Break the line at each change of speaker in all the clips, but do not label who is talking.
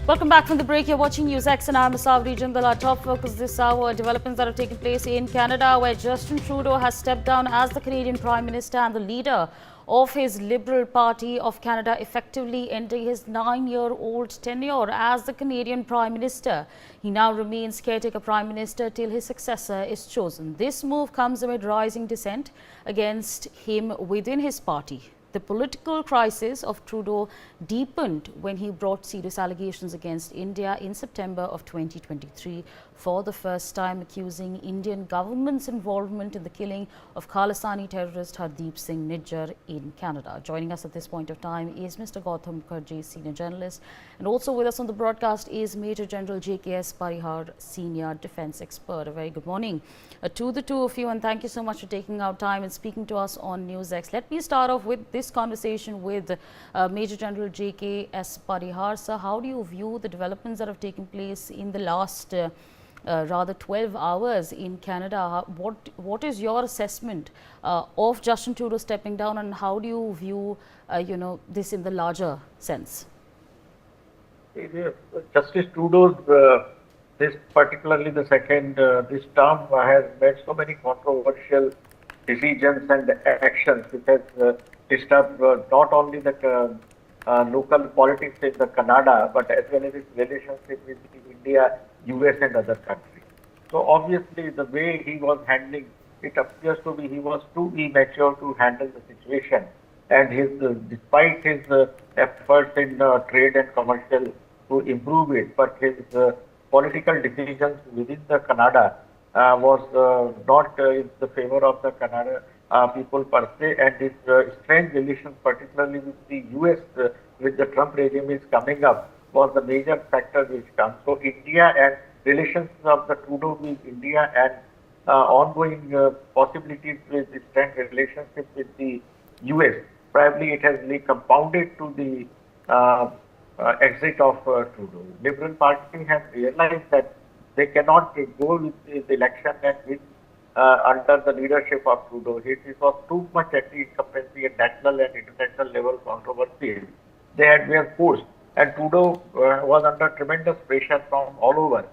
Welcome back from the break. You're watching NewsX and I'm Asavri Jindal. Our top focus this hour, developments that have taken place in Canada, where Justin Trudeau has stepped down as the Canadian Prime Minister and the leader of his Liberal Party of Canada, effectively ending his 9-year-old tenure as the Canadian Prime Minister. He now remains caretaker Prime Minister till his successor is chosen. This move comes amid rising dissent against him within his party. The political crisis of Trudeau deepened when he brought serious allegations against India in September of 2023, for the first time accusing Indian government's involvement in the killing of Khalistani terrorist Hardeep Singh Nijjar in Canada. Joining us at this point of time is Mr. Gautam Mukherjee, senior journalist, and also with us on the broadcast is Major General JKS Parihar, senior defense expert. A very good morning to the two of you, and thank you so much for taking out time and speaking to us on NewsX. Let me start off with this conversation with Major General JKS Parihar. Sir, how do you view the developments that have taken place in the last rather 12 hours in Canada? What is your assessment of Justin Trudeau stepping down, and how do you view this in the larger sense?
Justice Trudeau's this particularly the second this term has made so many controversial decisions and actions which has disturbed not only the local politics in the Canada but as well as its relationship with India, US and other countries. So obviously the way he was handling it appears to be he was too immature to handle the situation, and his despite his efforts in trade and commercial to improve it, but his political decisions within the Canada was not in the favor of the Canada people per se, and his strained relations, particularly with the US, with the Trump regime is coming up, was the major factor which comes. So India and relations of the Trudeau with India and ongoing possibilities with the strained relationship with the US, probably it has really compounded to the exit of Trudeau. Liberal Party have realized that they cannot go with the election and win under the leadership of Trudeau. It was too much at the incumbency at national and international level controversy. They were forced, and Trudeau was under tremendous pressure from all over.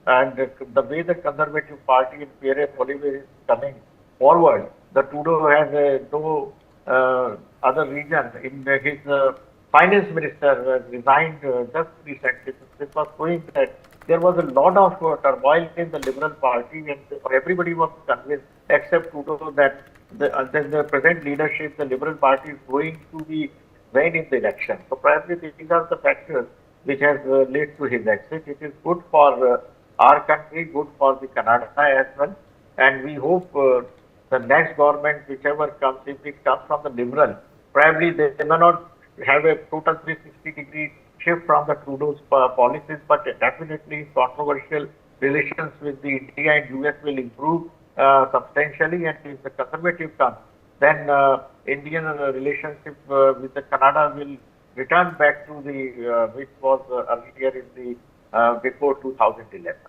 And the way the Conservative Party in Pierre Poilievre is coming forward, the Trudeau has no other reason. In his finance minister resigned just recently. This was showing that there was a lot of turmoil in the Liberal Party, and everybody was convinced, except Trudeau, that the present leadership, the Liberal Party, is going to be win in the election. So probably these are the factors which has led to his exit. It is good for our country, good for the Canada as well, and we hope the next government, whichever comes, if it comes from the Liberal, probably they may not have a total 360-degree shift from the Trudeau's policies, but definitely controversial relations with the India and US will improve substantially, and if the Conservative comes, then Indian relationship with the Canada will return back to the which was earlier in the before 2011.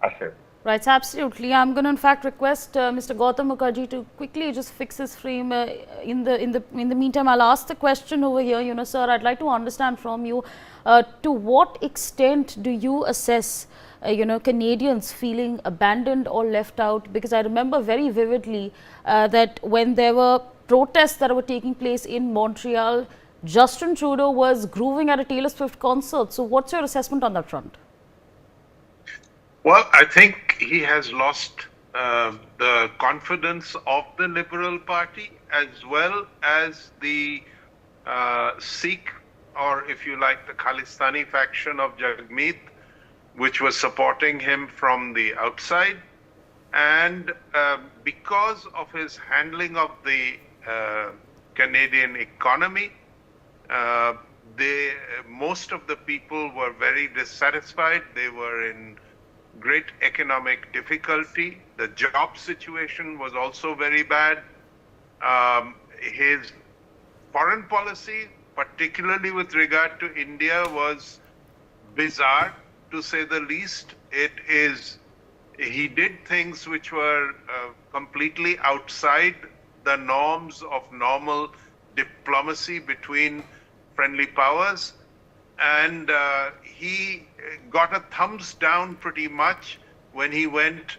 Asher.
Right, absolutely. I'm going to in fact request Mr. Gautam Mukherjee to quickly just fix his frame. In the meantime, I'll ask the question over here. Sir, I'd like to understand from you to what extent do you assess Canadians feeling abandoned or left out? Because I remember very vividly that when there were protests that were taking place in Montreal, Justin Trudeau was grooving at a Taylor Swift concert. So what's your assessment on that front?
Well, I think he has lost the confidence of the Liberal Party as well as the Sikh, or if you like, the Khalistani faction of Jagmeet, which was supporting him from the outside. And because of his handling of the Canadian economy, most of the people were very dissatisfied. They were in great economic difficulty. The job situation was also very bad. His foreign policy, particularly with regard to India, was bizarre, to say the least. He did things which were completely outside the norms of normal diplomacy between friendly powers, and he got a thumbs down pretty much when he went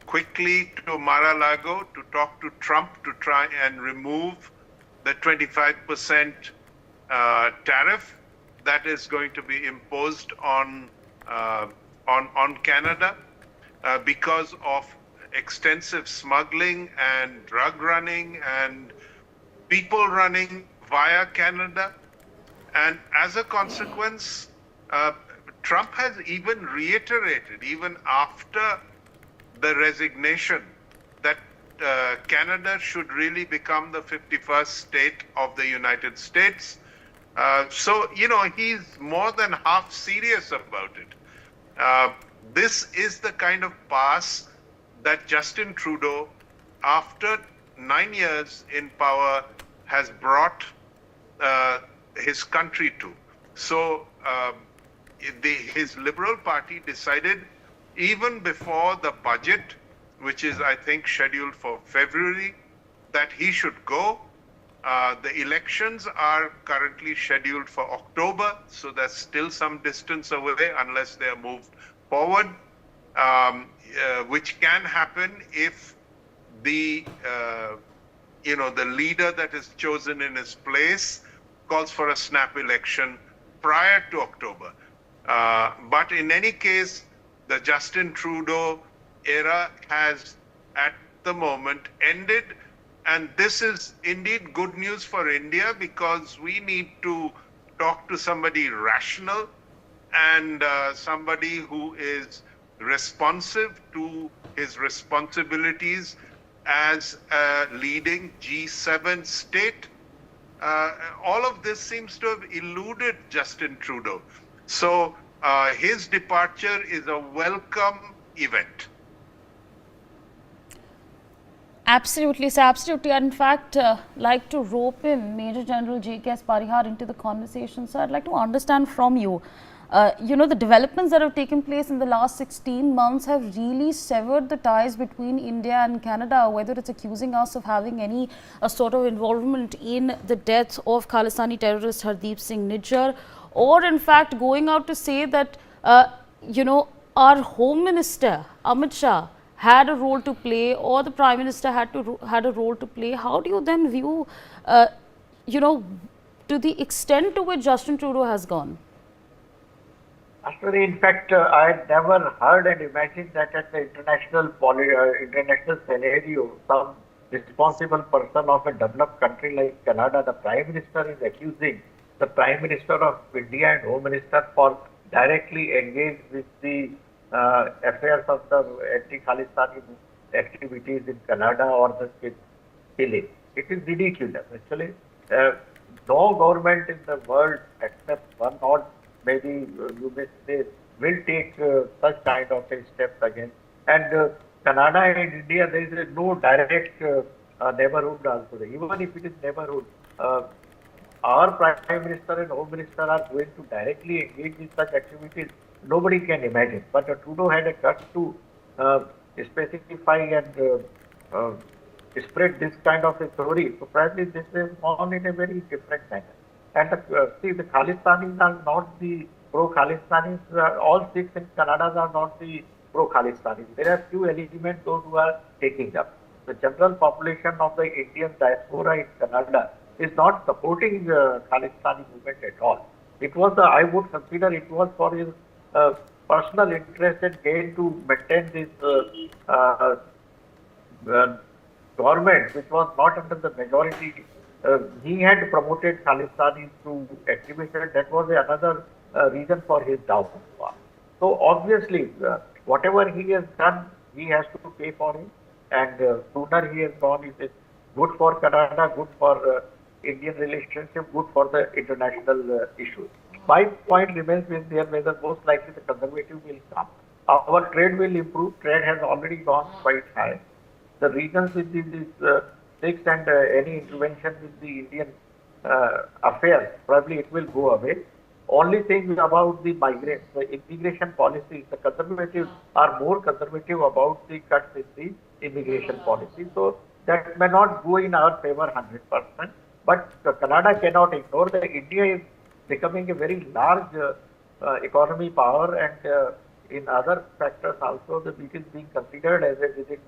quickly to Mar-a-Lago to talk to Trump to try and remove the 25% tariff that is going to be imposed on Canada because of extensive smuggling and drug running and people running via Canada. And as a consequence, Trump has even reiterated, even after the resignation, that Canada should really become the 51st state of the United States. So, he's more than half serious about it. This is the kind of pass that Justin Trudeau, after 9 years in power, has brought his country to. So his Liberal Party decided, even before the budget, which is, I think, scheduled for February, that he should go. The elections are currently scheduled for October, so there's still some distance away unless they are moved forward, which can happen if the the leader that is chosen in his place calls for a snap election prior to October. But in any case, the Justin Trudeau era has at the moment ended. And this is indeed good news for India, because we need to talk to somebody rational and somebody who is responsive to his responsibilities as a leading G7 state. All of this seems to have eluded Justin Trudeau. So his departure is a welcome event.
Absolutely, sir, absolutely. In fact, like to rope in Major General J.K.S. Parihar into the conversation. Sir, I'd like to understand from you, the developments that have taken place in the last 16 months have really severed the ties between India and Canada, whether it's accusing us of having any sort of involvement in the death of Khalistani terrorist Hardeep Singh Nijjar, or in fact going out to say that, our Home Minister, Amit Shah, had a role to play, or the Prime Minister had a role to play. How do you then view, to the extent to which Justin Trudeau has gone?
Actually, in fact, I never heard and imagined that at the international scenario, some responsible person of a developed country like Canada, the Prime Minister, is accusing the Prime Minister of India and Home Minister for directly engaged with the affairs of the anti-Khalistani activities in Canada or the Chile. It is ridiculous. Actually, no government in the world except one, or maybe you may say, will take such kind of a steps again. And Canada and India, there is no direct neighborhood also. Even if it is neighborhood, our Prime Minister and Home Minister are going to directly engage in such activities. Nobody can imagine. But Trudeau had a guts to specify and spread this kind of a story. So probably this is gone in a very different manner. And see, the Khalistanis are not the pro-Khalistanis. All Sikhs in Canada are not the pro-Khalistanis. There are few elements those who are taking up. The general population of the Indian diaspora in Canada is not supporting the Khalistani movement at all. It was, I would consider it was for his personal interest and gain to maintain this government, which was not under the majority. He had promoted Khalistanis to activation. That was another reason for his downfall. So obviously, whatever he has done, he has to pay for it. And sooner he has gone, it is good for Canada, good for Indian relationship, good for the international issues. My point remains with there whether most likely the conservative will come. Our trade will improve. Trade has already gone quite high. The reasons with this Sikhs and any intervention with the Indian affairs, probably it will go away. Only thing about the migrants, the immigration policy, the conservatives are more conservative about the cuts in the immigration policy. So that may not go in our favor 100%. But Canada cannot ignore that India is becoming a very large economy power, and in other factors also, it is being considered as within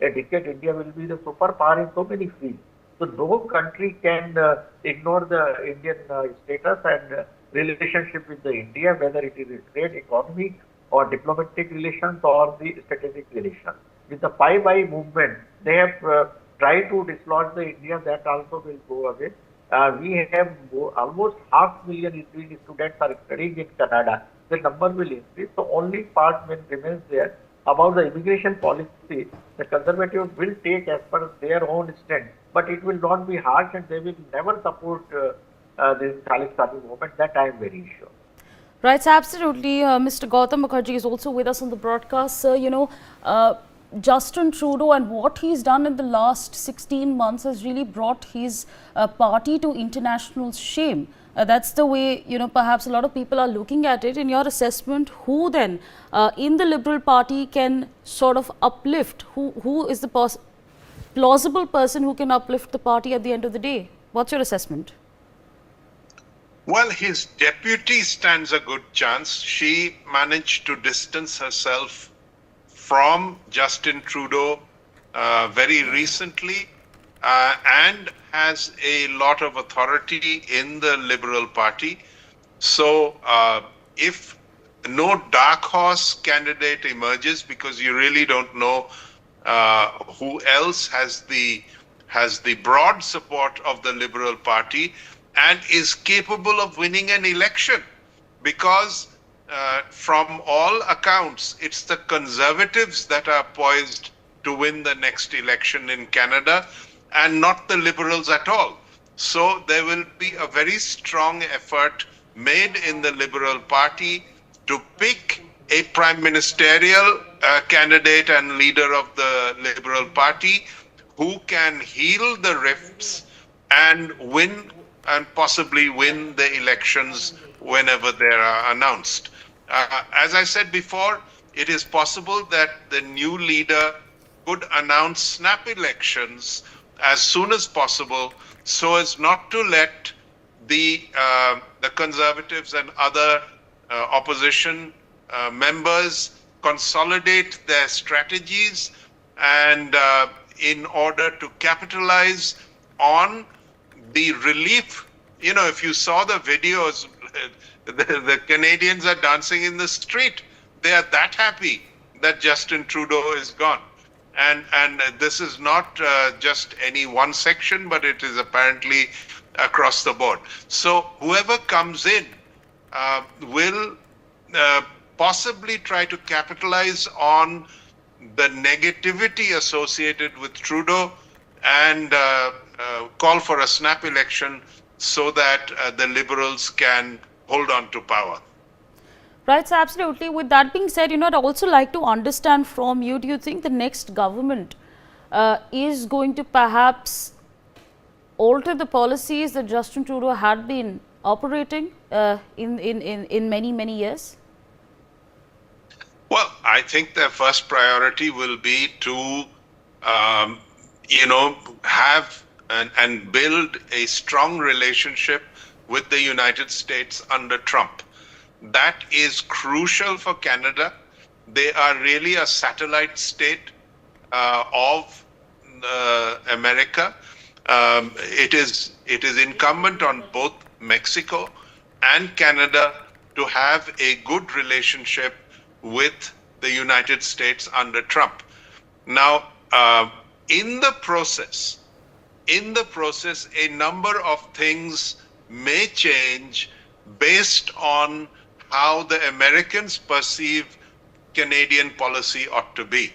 a decade, India will be the superpower in so many fields. So no country can ignore the Indian status and relationship with the India, whether it is trade, economic, or diplomatic relations, or the strategic relations. With the Pi by movement, they have tried to dislodge the India. That also will go away. We have almost 500,000 students are studying in Canada. The number will increase. So only part remains there about the immigration policy. The conservatives will take as per their own stand, but it will not be harsh, and they will never support this Khalistani movement. That I am very sure.
Right, so absolutely. Mr. Gautam Mukherjee is also with us on the broadcast. Sir, Justin Trudeau and what he's done in the last 16 months has really brought his party to international shame. That's the way, perhaps a lot of people are looking at it. In your assessment, who then in the Liberal Party can sort of uplift? Who is the plausible person who can uplift the party at the end of the day? What's your assessment?
Well, his deputy stands a good chance. She managed to distance herself from Justin Trudeau very recently and has a lot of authority in the Liberal Party. So if no dark horse candidate emerges, because you really don't know who else has the broad support of the Liberal Party and is capable of winning an election, because from all accounts, it's the Conservatives that are poised to win the next election in Canada and not the Liberals at all. So there will be a very strong effort made in the Liberal Party to pick a prime ministerial candidate and leader of the Liberal Party who can heal the rifts and win and possibly win the elections whenever they are announced. As I said before, it is possible that the new leader could announce snap elections as soon as possible, so as not to let the Conservatives and other opposition members consolidate their strategies, and in order to capitalize on the relief. If you saw the videos, the Canadians are dancing in the street. They are that happy that Justin Trudeau is gone. And this is not just any one section, but it is apparently across the board. So whoever comes in will possibly try to capitalize on the negativity associated with Trudeau and call for a snap election so that the Liberals can hold on to power.
Right, so absolutely. With that being said, I'd also like to understand from you, do you think the next government is going to perhaps alter the policies that Justin Trudeau had been operating in many, many years?
Well, I think their first priority will be to, have and build a strong relationship with the United States under Trump. That is crucial for Canada. They are really a satellite state of America. It is incumbent on both Mexico and Canada to have a good relationship with the United States under Trump. Now, in the process, a number of things may change based on how the Americans perceive Canadian policy ought to be.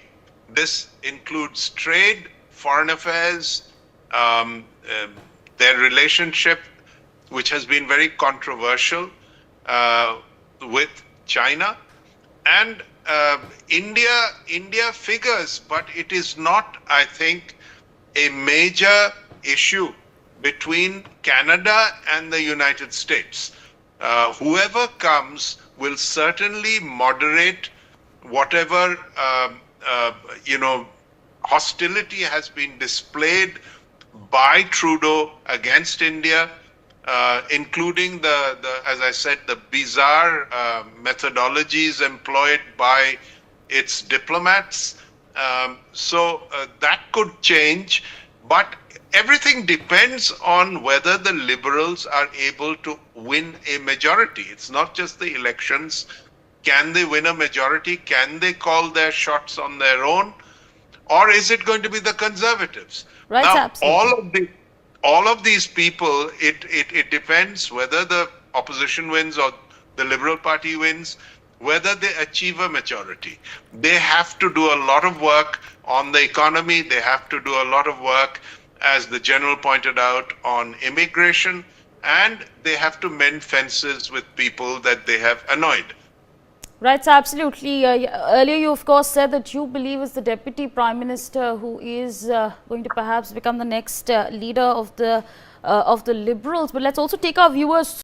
This includes trade, foreign affairs, their relationship, which has been very controversial with China, and India figures, but it is not, I think, a major issue between Canada and the United States. Whoever comes will certainly moderate whatever hostility has been displayed by Trudeau against India, including as I said, the bizarre methodologies employed by its diplomats. So that could change, but everything depends on whether the Liberals are able to win a majority. It's not just the elections. Can they win a majority? Can they call their shots on their own? Or is it going to be the Conservatives?
Right,
Now,
absolutely.
all of these people, it depends whether the opposition wins or the Liberal Party wins, whether they achieve a majority. They have to do a lot of work on the economy. They have to do a lot of work, as the general pointed out, on immigration, and they have to mend fences with people that they have annoyed.
Right, so absolutely. Earlier, you of course said that you believe is the Deputy Prime Minister who is going to perhaps become the next leader of the Liberals. But let's also take our viewers